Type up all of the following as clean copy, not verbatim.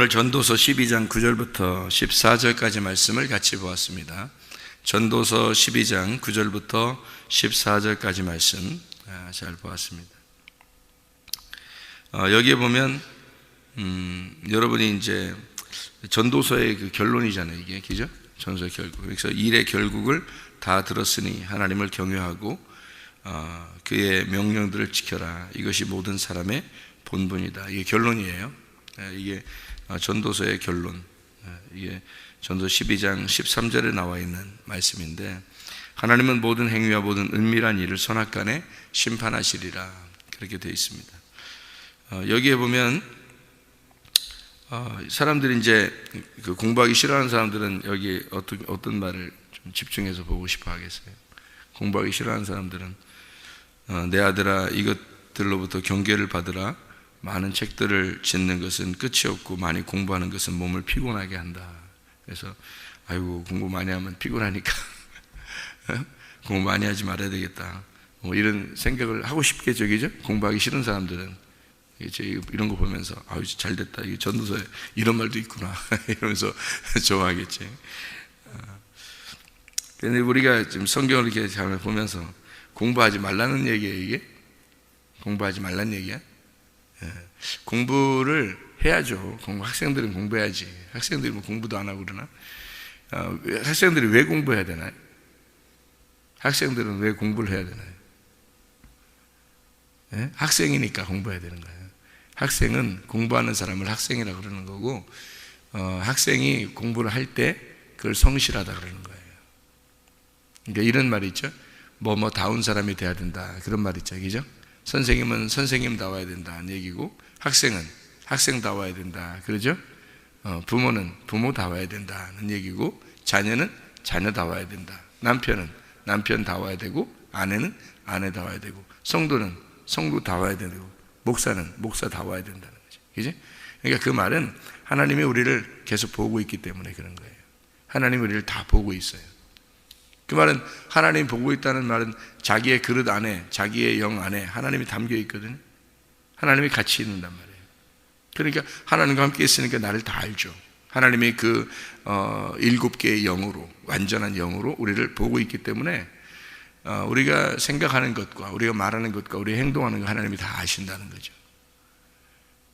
오늘 전도서 12장 9절부터 14절까지 말씀을 같이 보았습니다. 전도서 12장 9절부터 14절까지 말씀 잘 보았습니다. 여기에 보면 여러분이 이제 전도서의 그 결론이잖아요, 이게, 그죠? 전도서의 결국. 그래서 일의 결국을 다 들었으니 하나님을 경외하고 그의 명령들을 지켜라. 이것이 모든 사람의 본분이다. 이게 결론이에요. 이게 전도서의 결론. 이게 전도서 12장 13절에 나와 있는 말씀인데, 하나님은 모든 행위와 모든 은밀한 일을 선악간에 심판하시리라, 그렇게 되어 있습니다. 여기에 보면 사람들이 이제 그 공부하기 싫어하는 사람들은 여기 어떤 말을 좀 집중해서 보고 싶어 하겠어요. 공부하기 싫어하는 사람들은 내 아들아, 이것들로부터 경계를 받으라. 많은 책들을 짓는 것은 끝이 없고 많이 공부하는 것은 몸을 피곤하게 한다. 그래서 아이고, 공부 많이 하면 피곤하니까 공부 많이 하지 말아야 되겠다, 뭐 이런 생각을 하고 싶겠죠, 그죠? 공부하기 싫은 사람들은 이런 거 보면서 아유, 잘 됐다, 이 전도서에 이런 말도 있구나 이러면서 좋아하겠지. 그런데 우리가 지금 성경을 이렇게 잘 보면서 공부하지 말라는 얘기예요, 이게? 공부하지 말라는 얘기야? 공부를 해야죠. 학생들은 공부해야지. 학생들이 뭐 공부도 안 하고 그러나? 학생들이 왜 공부해야 되나요? 학생들은 왜 공부를 해야 되나요? 학생이니까 공부해야 되는 거예요. 학생은 공부하는 사람을 학생이라고 그러는 거고, 학생이 공부를 할 때 그걸 성실하다 그러는 거예요. 그러니까 이런 말이 있죠. 뭐다운 사람이 돼야 된다, 그런 말이 있죠, 그죠? 선생님은 선생님다워야 된다는 얘기고, 학생은 학생다워야 된다, 그러죠? 부모는 부모다워야 된다는 얘기고, 자녀는 자녀다워야 된다, 남편은 남편다워야 되고, 아내는 아내다워야 되고, 성도는 성도다워야 되고, 목사는 목사다워야 된다는 거죠, 그죠? 그러니까 그 말은 하나님이 우리를 계속 보고 있기 때문에 그런 거예요. 하나님이 우리를 다 보고 있어요. 그 말은, 하나님이 보고 있다는 말은 자기의 그릇 안에, 자기의 영 안에 하나님이 담겨 있거든요. 하나님이 같이 있는단 말이에요. 그러니까 하나님과 함께 있으니까 나를 다 알죠. 하나님이 그 7개의 영으로, 완전한 영으로 우리를 보고 있기 때문에 우리가 생각하는 것과 우리가 말하는 것과 우리가 행동하는 거 하나님이 다 아신다는 거죠.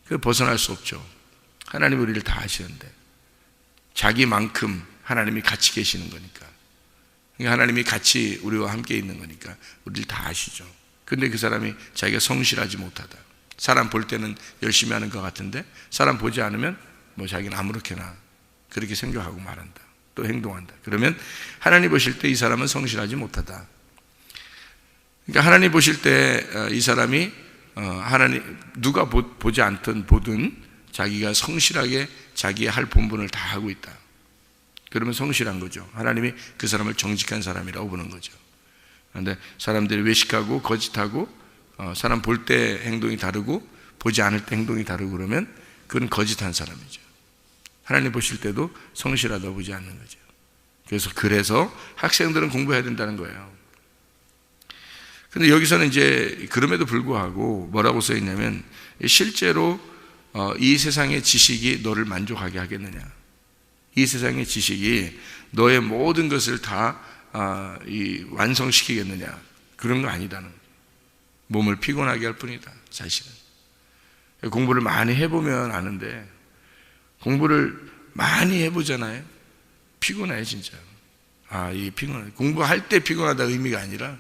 그 벗어날 수 없죠. 하나님이 우리를 다 아시는데, 자기만큼 하나님이 같이 계시는 거니까. 하나님이 같이 우리와 함께 있는 거니까 우리를 다 아시죠. 근데 그 사람이 자기가 성실하지 못하다, 사람 볼 때는 열심히 하는 것 같은데 사람 보지 않으면 뭐 자기는 아무렇게나 그렇게 생각하고 말한다, 또 행동한다. 그러면 하나님 보실 때 이 사람은 성실하지 못하다. 그러니까 하나님 보실 때 이 사람이 하나님 누가 보지 않든 보든 자기가 성실하게 자기의 할 본분을 다 하고 있다. 그러면 성실한 거죠. 하나님이 그 사람을 정직한 사람이라고 보는 거죠. 그런데 사람들이 외식하고 거짓하고 사람 볼 때 행동이 다르고 보지 않을 때 행동이 다르고 그러면 그건 거짓한 사람이죠. 하나님 보실 때도 성실하다고 보지 않는 거죠. 그래서 학생들은 공부해야 된다는 거예요. 근데 여기서는 이제 그럼에도 불구하고 뭐라고 써 있냐면, 실제로 이 세상의 지식이 너를 만족하게 하겠느냐, 이 세상의 지식이 너의 모든 것을 다 완성시키겠느냐, 그런 거 아니다는 거예요. 몸을 피곤하게 할 뿐이다, 사실은. 공부를 많이 해보면 아는데, 공부를 많이 해보잖아요. 피곤해, 진짜. 이 피곤해. 공부할 때 피곤하다 의미가 아니라,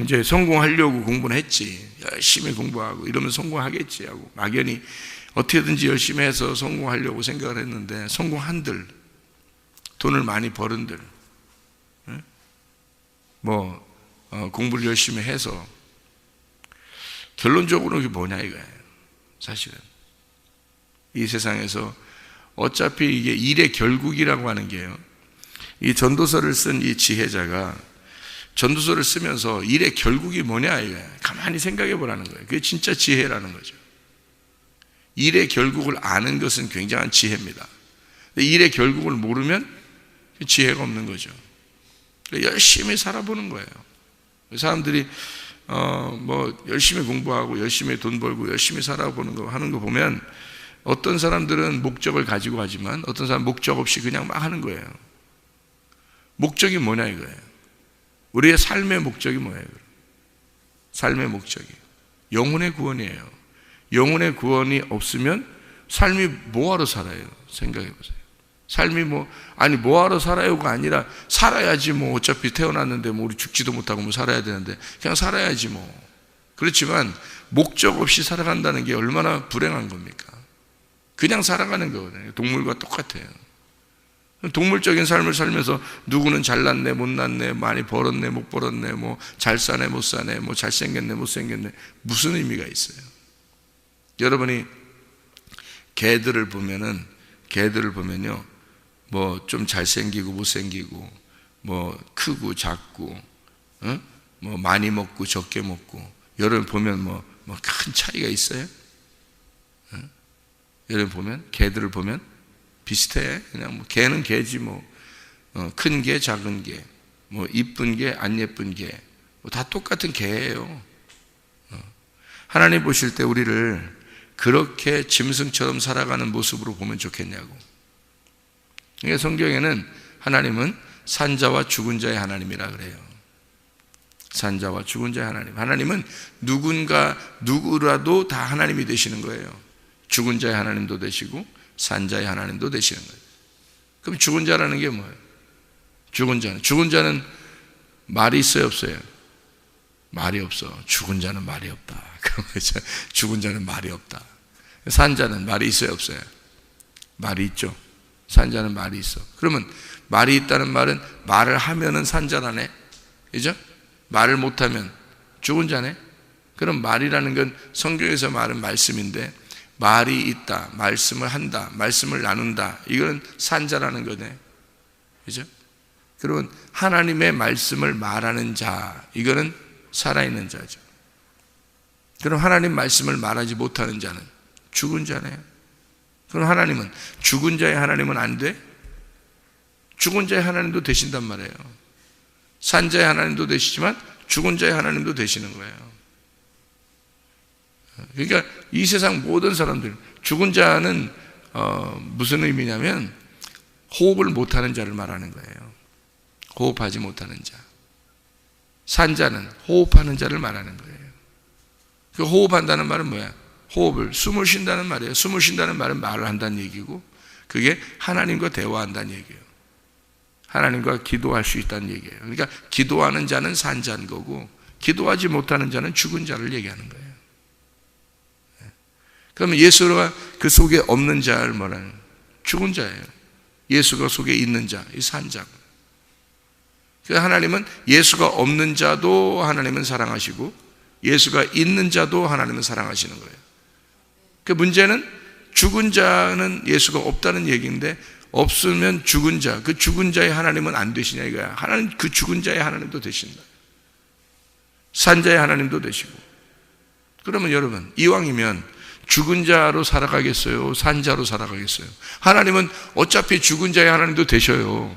이제 성공하려고 공부는 했지. 열심히 공부하고 이러면 성공하겠지 하고 막연히 어떻게든지 열심히 해서 성공하려고 생각을 했는데, 성공한들, 돈을 많이 벌은들, 공부를 열심히 해서 결론적으로 그게 뭐냐 이거예요. 사실은 이 세상에서 어차피 이게 일의 결국이라고 하는 게요, 이 전도서를 쓴 이 지혜자가 전도서를 쓰면서 일의 결국이 뭐냐 이거예요. 가만히 생각해 보라는 거예요. 그게 진짜 지혜라는 거죠. 일의 결국을 아는 것은 굉장한 지혜입니다. 일의 결국을 모르면 지혜가 없는 거죠. 열심히 살아보는 거예요. 사람들이 열심히 공부하고 열심히 돈 벌고 열심히 살아보는 거 하는 거 보면 어떤 사람들은 목적을 가지고 하지만 어떤 사람은 목적 없이 그냥 막 하는 거예요. 목적이 뭐냐 이거예요. 우리의 삶의 목적이 뭐예요? 삶의 목적이 영혼의 구원이에요. 영혼의 구원이 없으면 삶이 뭐하러 살아요? 생각해 보세요. 삶이 뭐하러 살아요가 아니라 살아야지 뭐 어차피 태어났는데 뭐 우리 죽지도 못하고 뭐 살아야 되는데 그냥 살아야지 뭐. 그렇지만 목적 없이 살아간다는 게 얼마나 불행한 겁니까? 그냥 살아가는 거거든요. 동물과 똑같아요. 동물적인 삶을 살면서 누구는 잘났네 못났네 많이 벌었네 못 벌었네 뭐 잘 사네 못 사네 뭐 잘생겼네 못생겼네 무슨 의미가 있어요? 여러분이 개들을 보면요 뭐 좀 잘생기고 못생기고 뭐 크고 작고 뭐 많이 먹고 적게 먹고 여러분 보면 뭐 큰 차이가 있어요? 여러분 보면 개들을 보면 비슷해. 그냥 뭐 개는 개지 뭐 큰 개 작은 개 뭐 이쁜 개 안 예쁜 개 다 똑같은 개예요. 하나님 보실 때 우리를 그렇게 짐승처럼 살아가는 모습으로 보면 좋겠냐고. 그러니까 성경에는 하나님은 산자와 죽은 자의 하나님이라 그래요. 산자와 죽은 자의 하나님. 하나님은 누구라도 다 하나님이 되시는 거예요. 죽은 자의 하나님도 되시고 산자의 하나님도 되시는 거예요. 그럼 죽은 자라는 게 뭐예요? 죽은 자는 말이 있어요 없어요? 말이 없어. 죽은 자는 말이 없다. 죽은 자는 말이 없다. 산자는 말이 있어요 없어요? 말이 있죠. 산자는 말이 있어. 그러면 말이 있다는 말은 말을 하면은 산자라네. 그죠? 말을 못하면 죽은 자네. 그럼 말이라는 건 성경에서 말은 말씀인데 말이 있다, 말씀을 한다, 말씀을 나눈다, 이거는 산자라는 거네. 그죠? 그러면 하나님의 말씀을 말하는 자, 이거는 살아있는 자죠. 그럼 하나님 말씀을 말하지 못하는 자는 죽은 자네요. 그럼 하나님은 죽은 자의 하나님은 안 돼? 죽은 자의 하나님도 되신단 말이에요. 산자의 하나님도 되시지만 죽은 자의 하나님도 되시는 거예요. 그러니까 이 세상 모든 사람들, 죽은 자는 무슨 의미냐면 호흡을 못하는 자를 말하는 거예요. 호흡하지 못하는 자. 산자는 호흡하는 자를 말하는 거예요. 그 호흡한다는 말은 뭐야? 호흡을, 숨을 쉰다는 말이에요. 숨을 쉰다는 말은 말을 한다는 얘기고, 그게 하나님과 대화한다는 얘기예요. 하나님과 기도할 수 있다는 얘기예요. 그러니까 기도하는 자는 산자인 거고, 기도하지 못하는 자는 죽은 자를 얘기하는 거예요. 그러면 예수가 그 속에 없는 자를 말하는 죽은 자예요. 예수가 속에 있는 자, 이 산자. 하나님은 예수가 없는 자도 하나님은 사랑하시고 예수가 있는 자도 하나님은 사랑하시는 거예요. 그 문제는 죽은 자는 예수가 없다는 얘기인데 없으면 죽은 자, 그 죽은 자의 하나님은 안 되시냐 이거야. 하나님 그 죽은 자의 하나님도 되신다. 산자의 하나님도 되시고. 그러면 여러분 이왕이면 죽은 자로 살아가겠어요? 산자로 살아가겠어요? 하나님은 어차피 죽은 자의 하나님도 되셔요.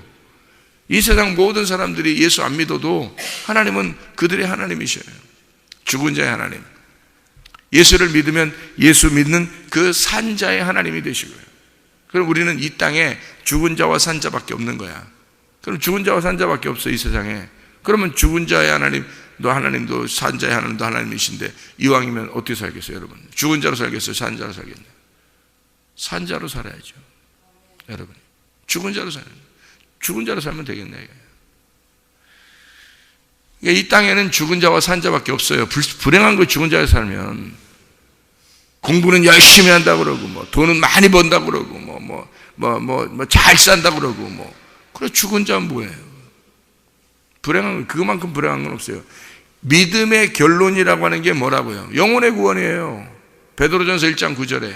이 세상 모든 사람들이 예수 안 믿어도 하나님은 그들의 하나님이셔요. 죽은 자의 하나님. 예수를 믿으면 예수 믿는 그 산자의 하나님이 되시고요. 그럼 우리는 이 땅에 죽은 자와 산자밖에 없는 거야. 그럼 죽은 자와 산자밖에 없어 이 세상에. 그러면 죽은 자의 하나님도 산자의 하나님도 하나님이신데 이왕이면 어떻게 살겠어요 여러분? 죽은 자로 살겠어요? 산자로 살겠나요? 산자로 살아야죠 여러분. 죽은 자로 살면 되겠네. 이 땅에는 죽은 자와 산자밖에 없어요. 불행한 거 죽은 자에 살면 공부는 열심히 한다고 그러고 뭐 돈은 많이 번다고 그러고 뭐 잘 산다고 그러고 뭐 그래 죽은 자는 뭐예요? 불행한 건 그만큼 불행한 건 없어요. 믿음의 결론이라고 하는 게 뭐라고요? 영혼의 구원이에요. 베드로전서 1장 9절에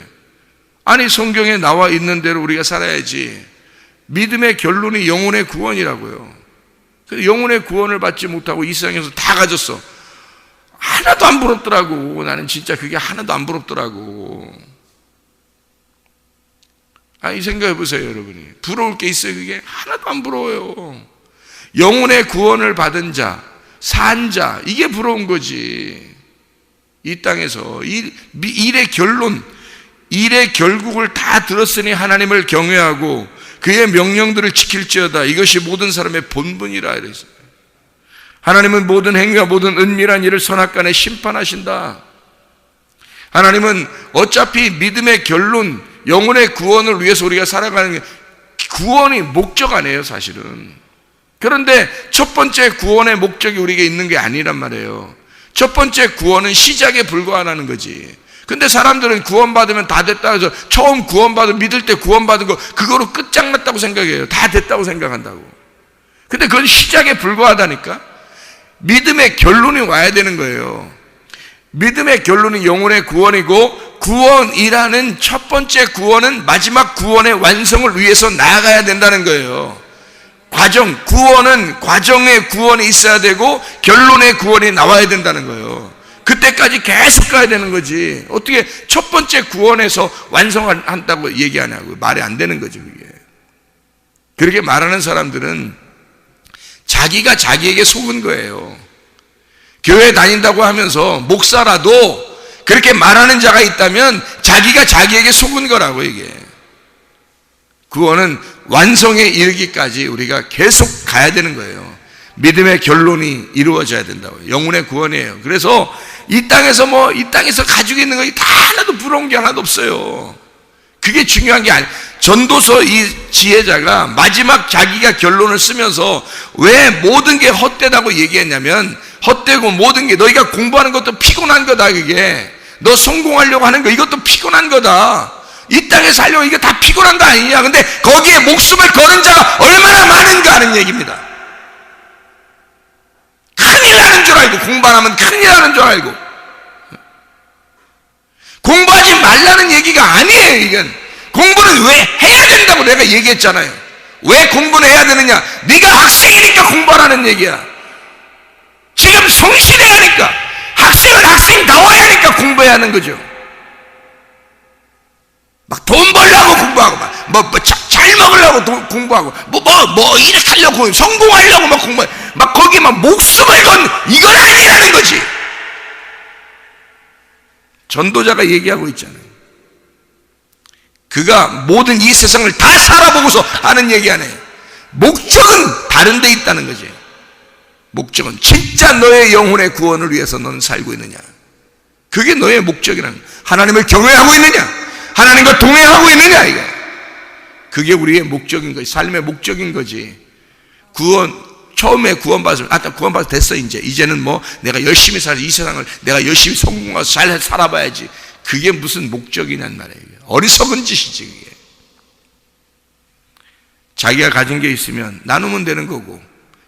아니 성경에 나와 있는 대로 우리가 살아야지. 믿음의 결론이 영혼의 구원이라고요. 영혼의 구원을 받지 못하고 이 세상에서 다 가졌어. 하나도 안 부럽더라고. 나는 진짜 그게 하나도 안 부럽더라고. 아니 생각해 보세요 여러분이. 부러울 게 있어요? 그게 하나도 안 부러워요. 영혼의 구원을 받은 자, 산 자, 이게 부러운 거지. 이 땅에서 일의 결론, 일의 결국을 다 들었으니 하나님을 경외하고 그의 명령들을 지킬지어다. 이것이 모든 사람의 본분이라 이랬어요. 하나님은 모든 행위와 모든 은밀한 일을 선악간에 심판하신다. 하나님은 어차피 믿음의 결론, 영혼의 구원을 위해서 우리가 살아가는 게 구원이 목적 아니에요, 사실은. 그런데 첫 번째 구원의 목적이 우리에게 있는 게 아니란 말이에요. 첫 번째 구원은 시작에 불과하다는 거지. 근데 사람들은 구원받으면 다 됐다 해서 처음 구원받은, 믿을 때 구원받은 거 그거로 끝장났다고 생각해요. 다 됐다고 생각한다고. 근데 그건 시작에 불과하다니까. 믿음의 결론이 와야 되는 거예요. 믿음의 결론은 영혼의 구원이고, 구원이라는 첫 번째 구원은 마지막 구원의 완성을 위해서 나아가야 된다는 거예요. 구원은 과정의 구원이 있어야 되고 결론의 구원이 나와야 된다는 거예요. 그때까지 계속 가야 되는 거지. 어떻게 첫 번째 구원에서 완성한다고 얘기하냐고. 말이 안 되는 거죠, 그게. 그렇게 말하는 사람들은 자기가 자기에게 속은 거예요. 교회 다닌다고 하면서 목사라도 그렇게 말하는 자가 있다면 자기가 자기에게 속은 거라고, 이게. 구원은 완성에 이르기까지 우리가 계속 가야 되는 거예요. 믿음의 결론이 이루어져야 된다고요. 영혼의 구원이에요. 그래서 이 땅에서 가지고 있는 거 다 하나도 부러운 게 하나도 없어요. 그게 중요한 게 아니에요. 전도서 이 지혜자가 마지막 자기가 결론을 쓰면서 왜 모든 게 헛되다고 얘기했냐면, 헛되고 모든 게 너희가 공부하는 것도 피곤한 거다. 그게 너 성공하려고 하는 거 이것도 피곤한 거다. 이 땅에 살려고 이게 다 피곤한 거 아니냐. 근데 거기에 목숨을 거는 자가 얼마나 많은가 하는 얘기입니다. 큰일 나는 줄 알고, 공부 안 하면 큰일 나는 줄 알고. 공부하지 말라는 얘기가 아니에요. 이건 공부는 왜 해야 된다고 내가 얘기했잖아요. 왜 공부는 해야 되느냐? 네가 학생이니까 공부하라는 얘기야. 지금 성실해야 하니까, 학생은 학생다워야 하니까 공부해야 하는 거죠. 막 돈 벌려고 공부하고, 잘 먹으려고 공부하고, 이렇게 하려고, 성공하려고 막 공부해. 막 거기에 막 목숨을 건, 이건 아니라는 거지. 전도자가 얘기하고 있잖아요. 그가 모든 이 세상을 다 살아보고서 하는 얘기 아니에요. 목적은 다른 데 있다는 거지. 목적은 진짜 너의 영혼의 구원을 위해서 너는 살고 있느냐. 그게 너의 목적이라는 거야. 하나님을 경외하고 있느냐, 하나님과 동행하고 있느냐, 이거. 그게 우리의 목적인 거지. 삶의 목적인 거지. 처음에 구원받았으면, 구원받아서 됐어, 이제는 내가 열심히 살아서 이 세상을 내가 열심히 성공해서 잘 살아봐야지. 그게 무슨 목적이냔 말이에요. 어리석은 짓이지, 그게. 자기가 가진 게 있으면 나누면 되는 거고,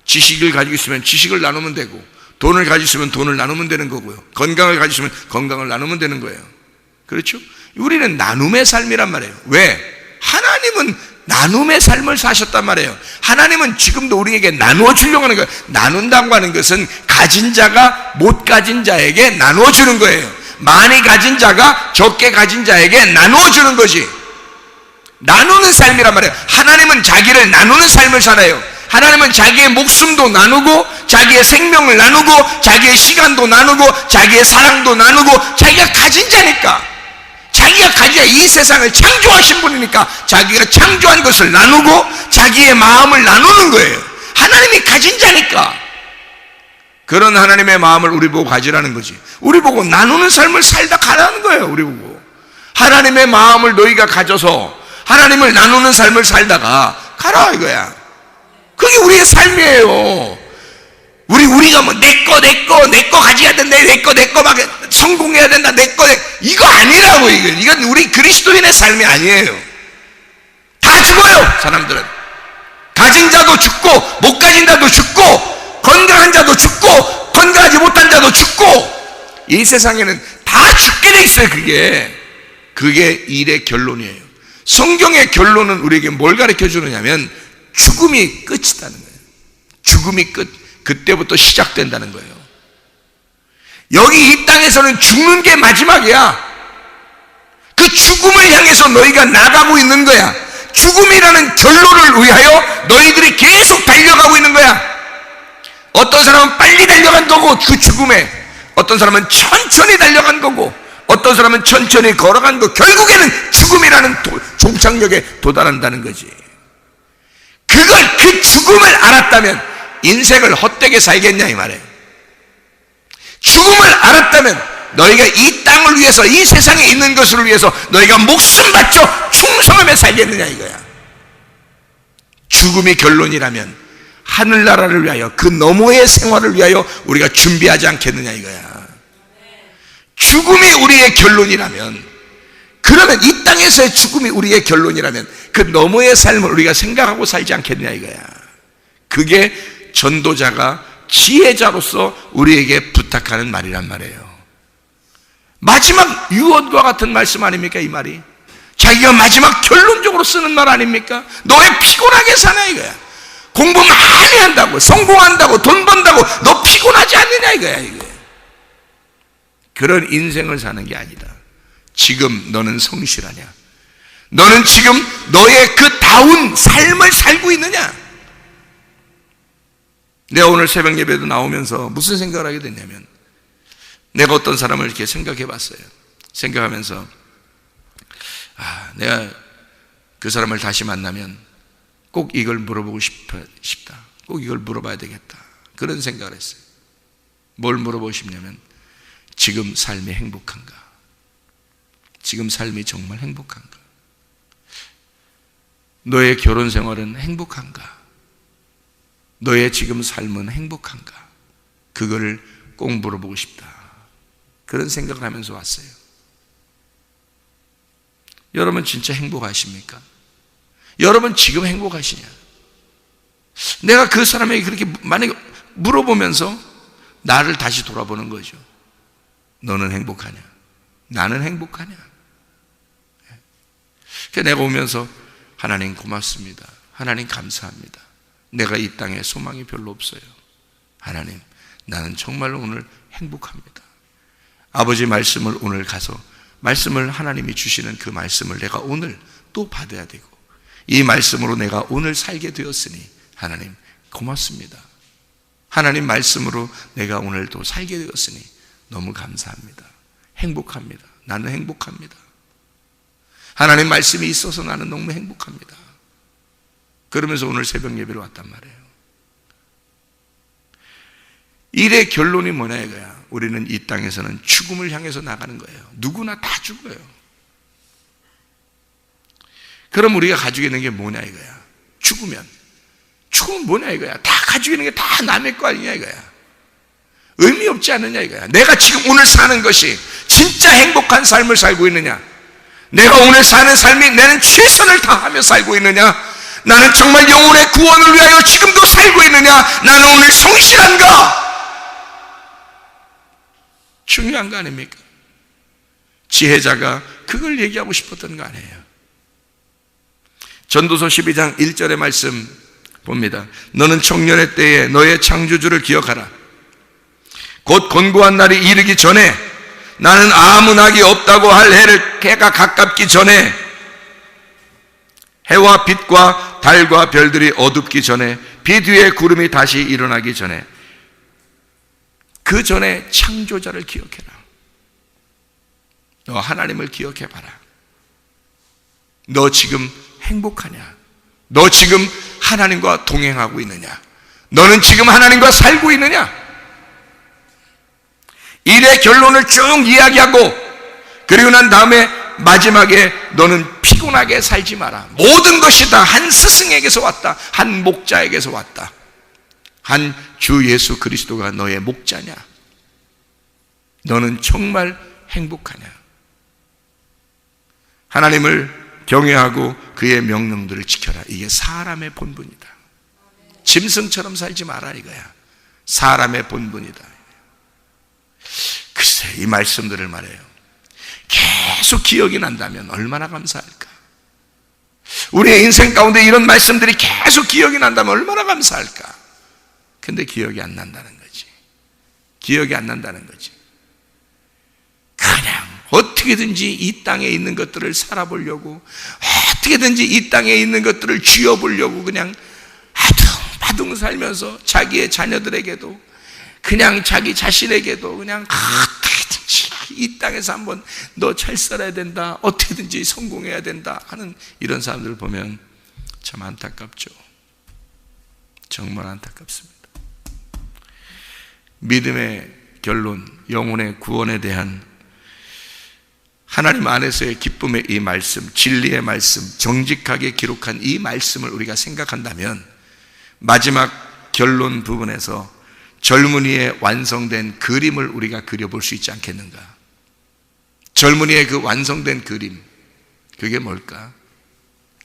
지식을 가지고 있으면 지식을 나누면 되고, 돈을 가지고 있으면 돈을 나누면 되는 거고요. 건강을 가지고 있으면 건강을 나누면 되는 거예요. 그렇죠? 우리는 나눔의 삶이란 말이에요. 왜? 하나님은 나눔의 삶을 사셨단 말이에요. 하나님은 지금도 우리에게 나누어 주려고 하는 거예요. 나눈다고 하는 것은 가진 자가 못 가진 자에게 나누어 주는 거예요. 많이 가진 자가 적게 가진 자에게 나누어 주는 것이 나누는 삶이란 말이에요. 하나님은 자기를 나누는 삶을 살아요. 하나님은 자기의 목숨도 나누고, 자기의 생명을 나누고, 자기의 시간도 나누고, 자기의 사랑도 나누고, 자기가 가진 자니까, 자기가 가진 이 세상을 창조하신 분이니까 자기가 창조한 것을 나누고 자기의 마음을 나누는 거예요. 하나님이 가진 자니까. 그런 하나님의 마음을 우리 보고 가지라는 거지. 우리 보고 나누는 삶을 살다 가라는 거예요. 우리 보고 하나님의 마음을 너희가 가져서 하나님을 나누는 삶을 살다가 가라, 이거야. 그게 우리의 삶이에요. 우리가 내 거 가져야 된다, 내 거 막 성공해야 된다, 이거 아니라고. 이건 우리 그리스도인의 삶이 아니에요. 다 죽어요, 사람들은. 가진 자도 죽고, 못 가진 자도 죽고, 건강한 자도 죽고, 건강하지 못한 자도 죽고, 이 세상에는 다 죽게 돼 있어요. 그게 일의 결론이에요. 성경의 결론은 우리에게 뭘 가르쳐 주느냐면 죽음이 끝이라는 거예요. 죽음이 끝. 그때부터 시작된다는 거예요. 여기 이 땅에서는 죽는 게 마지막이야. 그 죽음을 향해서 너희가 나가고 있는 거야. 죽음이라는 결론을 위하여 너희들이 계속 달려가고 있는 거야. 어떤 사람은 빨리 달려간 거고 그 죽음에, 어떤 사람은 천천히 달려간 거고, 어떤 사람은 천천히 걸어간 거 결국에는 죽음이라는 종착역에 도달한다는 거지. 그 죽음을 알았다면 인생을 헛되게 살겠냐 이 말이에요. 죽음을 알았다면 너희가 이 땅을 위해서, 이 세상에 있는 것을 위해서 너희가 목숨 바쳐 충성하며 살겠느냐 이거야. 죽음이 결론이라면 하늘나라를 위하여, 그 너머의 생활을 위하여 우리가 준비하지 않겠느냐 이거야. 죽음이 우리의 결론이라면, 그러면 이 땅에서의 죽음이 우리의 결론이라면 그 너머의 삶을 우리가 생각하고 살지 않겠느냐 이거야. 그게 전도자가 지혜자로서 우리에게 부탁하는 말이란 말이에요. 마지막 유언과 같은 말씀 아닙니까 이 말이? 자기가 마지막 결론적으로 쓰는 말 아닙니까? 너 왜 피곤하게 사냐 이거야. 공부 많이 한다고, 성공한다고, 돈 번다고 너 피곤하지 않느냐 이거야. 이거 그런 인생을 사는 게 아니다. 지금 너는 성실하냐? 너는 지금 너의 그 다운 삶을 살고 있느냐? 내가 오늘 새벽 예배도 나오면서 무슨 생각을 하게 됐냐면, 내가 어떤 사람을 이렇게 생각해 봤어요. 생각하면서 내가 그 사람을 다시 만나면 꼭 이걸 물어보고 싶다. 꼭 이걸 물어봐야 되겠다. 그런 생각을 했어요. 뭘 물어보고 싶냐면, 지금 삶이 행복한가? 지금 삶이 정말 행복한가? 너의 결혼 생활은 행복한가? 너의 지금 삶은 행복한가? 그거를 꼭 물어보고 싶다. 그런 생각을 하면서 왔어요. 여러분 진짜 행복하십니까? 여러분 지금 행복하시냐? 내가 그 사람에게 그렇게 만약에 물어보면서 나를 다시 돌아보는 거죠. 너는 행복하냐? 나는 행복하냐? 그래서 내가 오면서 하나님 고맙습니다. 하나님 감사합니다. 내가 이 땅에 소망이 별로 없어요. 하나님, 나는 정말 오늘 행복합니다. 아버지 말씀을 오늘 가서, 말씀을 하나님이 주시는 그 말씀을 내가 오늘 또 받아야 되고, 이 말씀으로 내가 오늘 살게 되었으니 하나님 고맙습니다. 하나님 말씀으로 내가 오늘 또 살게 되었으니 너무 감사합니다. 행복합니다. 나는 행복합니다. 하나님 말씀이 있어서 나는 너무 행복합니다. 그러면서 오늘 새벽 예배로 왔단 말이에요. 일의 결론이 뭐냐 이거야. 우리는 이 땅에서는 죽음을 향해서 나가는 거예요. 누구나 다 죽어요. 그럼 우리가 가지고 있는 게 뭐냐 이거야. 죽으면 뭐냐 이거야. 다 가지고 있는 게 다 남의 거 아니냐 이거야. 의미 없지 않느냐 이거야. 내가 지금 오늘 사는 것이 진짜 행복한 삶을 살고 있느냐? 내가 오늘 사는 삶이 나는 최선을 다하며 살고 있느냐? 나는 정말 영혼의 구원을 위하여 지금도 살고 있느냐? 나는 오늘 성실한가? 중요한 거 아닙니까? 지혜자가 그걸 얘기하고 싶었던 거 아니에요. 전도서 12장 1절의 말씀 봅니다. 너는 청년의 때에 너의 창조주를 기억하라. 곧 곤고한 날이 이르기 전에, 나는 아무 낙이 없다고 할 해가 가깝기 전에, 해와 빛과 달과 별들이 어둡기 전에, 빛 위에 구름이 다시 일어나기 전에, 그 전에 창조자를 기억해라. 너 하나님을 기억해봐라. 너 지금 행복하냐? 너 지금 하나님과 동행하고 있느냐? 너는 지금 하나님과 살고 있느냐? 일의 결론을 쭉 이야기하고, 그리고 난 다음에 마지막에 너는 피곤하게 살지 마라. 모든 것이 다 한 스승에게서 왔다. 한 목자에게서 왔다. 한 주 예수 그리스도가 너의 목자냐? 너는 정말 행복하냐? 하나님을 경외하고 그의 명령들을 지켜라. 이게 사람의 본분이다. 짐승처럼 살지 마라 이거야. 사람의 본분이다. 글쎄, 이 말씀들을 말해요. 계속 기억이 난다면 얼마나 감사할까? 우리의 인생 가운데 이런 말씀들이 계속 기억이 난다면 얼마나 감사할까? 근데 기억이 안 난다는 거지. 기억이 안 난다는 거지. 그냥 어떻게든지 이 땅에 있는 것들을 살아보려고, 어떻게든지 이 땅에 있는 것들을 쥐어보려고 그냥 아둥바둥 살면서 자기의 자녀들에게도, 그냥 자기 자신에게도 그냥 어떻게든지 이 땅에서 한번 너 잘 살아야 된다, 어떻게든지 성공해야 된다 하는 이런 사람들을 보면 참 안타깝죠. 정말 안타깝습니다. 믿음의 결론, 영혼의 구원에 대한 하나님 안에서의 기쁨의 이 말씀, 진리의 말씀, 정직하게 기록한 이 말씀을 우리가 생각한다면 마지막 결론 부분에서 젊은이의 완성된 그림을 우리가 그려볼 수 있지 않겠는가? 젊은이의 그 완성된 그림, 그게 뭘까?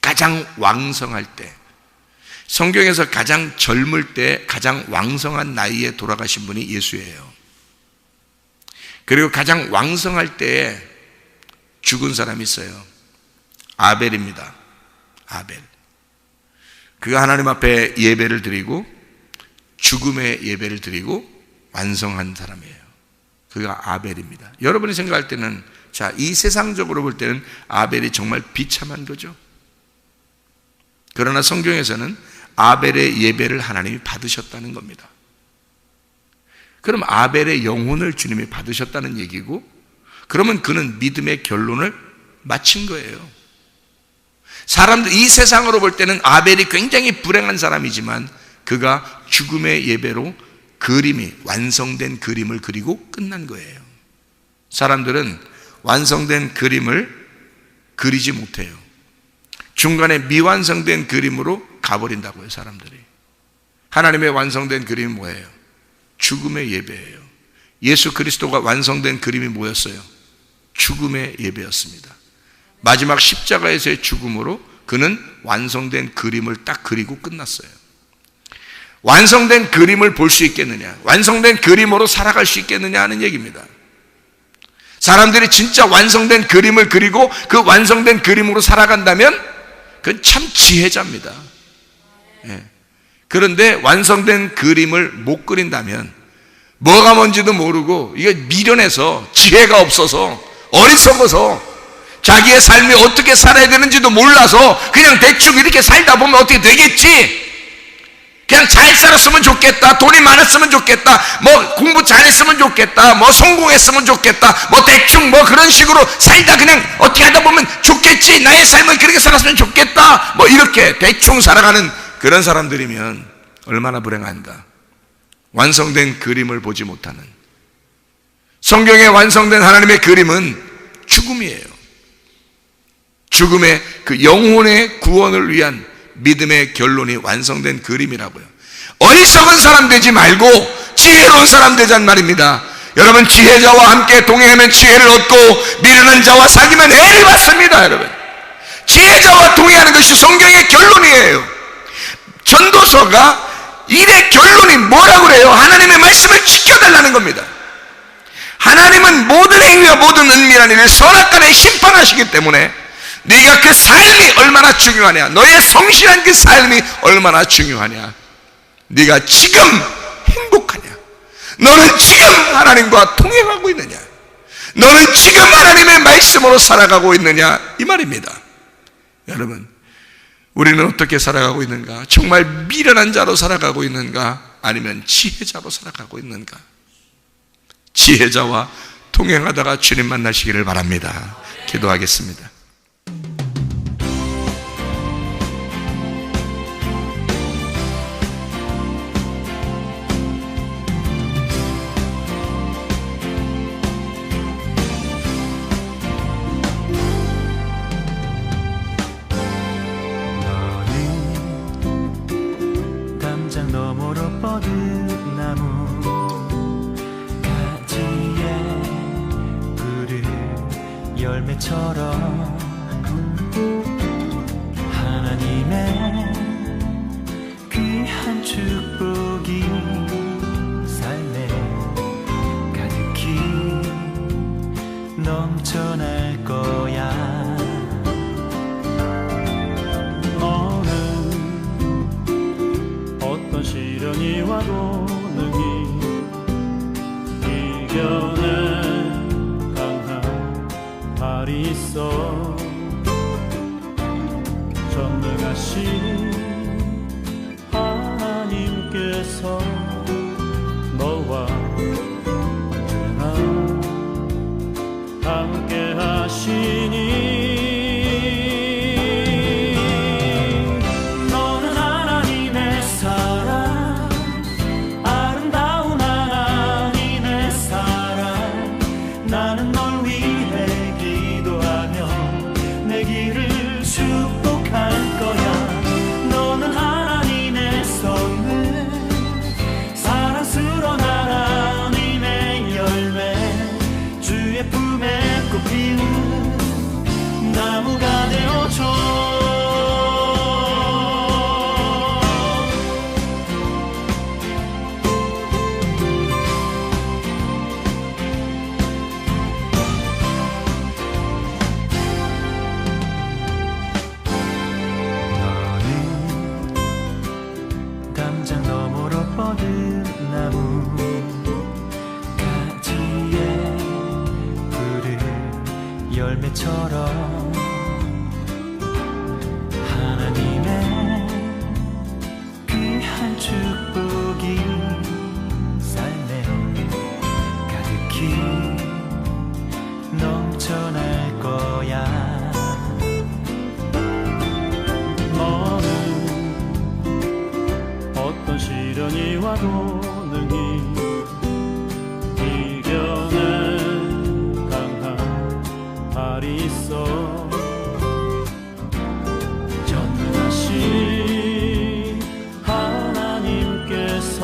가장 왕성할 때, 성경에서 가장 젊을 때 가장 왕성한 나이에 돌아가신 분이 예수예요. 그리고 가장 왕성할 때에 죽은 사람이 있어요. 아벨입니다. 아벨. 그가 하나님 앞에 예배를 드리고 죽음의 예배를 드리고 완성한 사람이에요. 그가 아벨입니다. 여러분이 생각할 때는, 자, 이 세상적으로 볼 때는 아벨이 정말 비참한 거죠. 그러나 성경에서는 아벨의 예배를 하나님이 받으셨다는 겁니다. 그럼 아벨의 영혼을 주님이 받으셨다는 얘기고, 그러면 그는 믿음의 결론을 마친 거예요. 사람들, 이 세상으로 볼 때는 아벨이 굉장히 불행한 사람이지만 그가 죽음의 예배로 그림이, 완성된 그림을 그리고 끝난 거예요. 사람들은 완성된 그림을 그리지 못해요. 중간에 미완성된 그림으로 가버린다고요, 사람들이. 하나님의 완성된 그림이 뭐예요? 죽음의 예배예요. 예수 그리스도가 완성된 그림이 뭐였어요? 죽음의 예배였습니다. 마지막 십자가에서의 죽음으로 그는 완성된 그림을 딱 그리고 끝났어요. 완성된 그림을 볼 수 있겠느냐, 완성된 그림으로 살아갈 수 있겠느냐 하는 얘기입니다. 사람들이 진짜 완성된 그림을 그리고 그 완성된 그림으로 살아간다면 그건 참 지혜자입니다. 그런데 완성된 그림을 못 그린다면, 뭐가 뭔지도 모르고 이게 미련해서, 지혜가 없어서, 어리석어서, 자기의 삶이 어떻게 살아야 되는지도 몰라서 그냥 대충 이렇게 살다 보면 어떻게 되겠지? 그냥 잘 살았으면 좋겠다, 돈이 많았으면 좋겠다, 뭐 공부 잘했으면 좋겠다, 뭐 성공했으면 좋겠다, 뭐 대충 뭐 그런 식으로 살다 그냥 어떻게 하다 보면 좋겠지, 나의 삶은 그렇게 살았으면 좋겠다, 뭐 이렇게 대충 살아가는 그런 사람들이면 얼마나 불행한가. 완성된 그림을 보지 못하는, 성경에 완성된 하나님의 그림은 죽음이에요. 죽음의 그 영혼의 구원을 위한 믿음의 결론이 완성된 그림이라고요. 어리석은 사람 되지 말고 지혜로운 사람 되자는 말입니다. 여러분, 지혜자와 함께 동행하면 지혜를 얻고 미련한 자와 사귀면 해를 받습니다. 여러분, 지혜자와 동행하는 것이 성경의 결론이에요. 전도서가 일의 결론이 뭐라고 그래요? 하나님의 말씀을 지켜달라는 겁니다. 하나님은 모든 행위와 모든 은밀한 일을 선악간에 심판하시기 때문에 네가 그 삶이 얼마나 중요하냐, 너의 성실한 그 삶이 얼마나 중요하냐, 네가 지금 행복하냐, 너는 지금 하나님과 통행하고 있느냐, 너는 지금 하나님의 말씀으로 살아가고 있느냐, 이 말입니다. 여러분, 우리는 어떻게 살아가고 있는가? 정말 미련한 자로 살아가고 있는가? 아니면 지혜자로 살아가고 있는가? 지혜자와 동행하다가 주님 만나시기를 바랍니다. 기도하겠습니다. 하나님의 귀한 축복이 삶에 가득히 넘쳐날 거야. 너는 어떤 시련이 와도 능히 이겨낸 강한 발이 있어. 전능하신 하나님께서 너와 언제나 열매처럼 하나님의 귀한 축복이 삶에 가득히 넘쳐날 거야. 너는 어떤 시련이 와도 능히 이겨낸 강한 발이 있어. 전능하신 하나님께서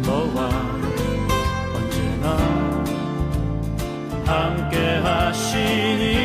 너와 언제나 함께 하시니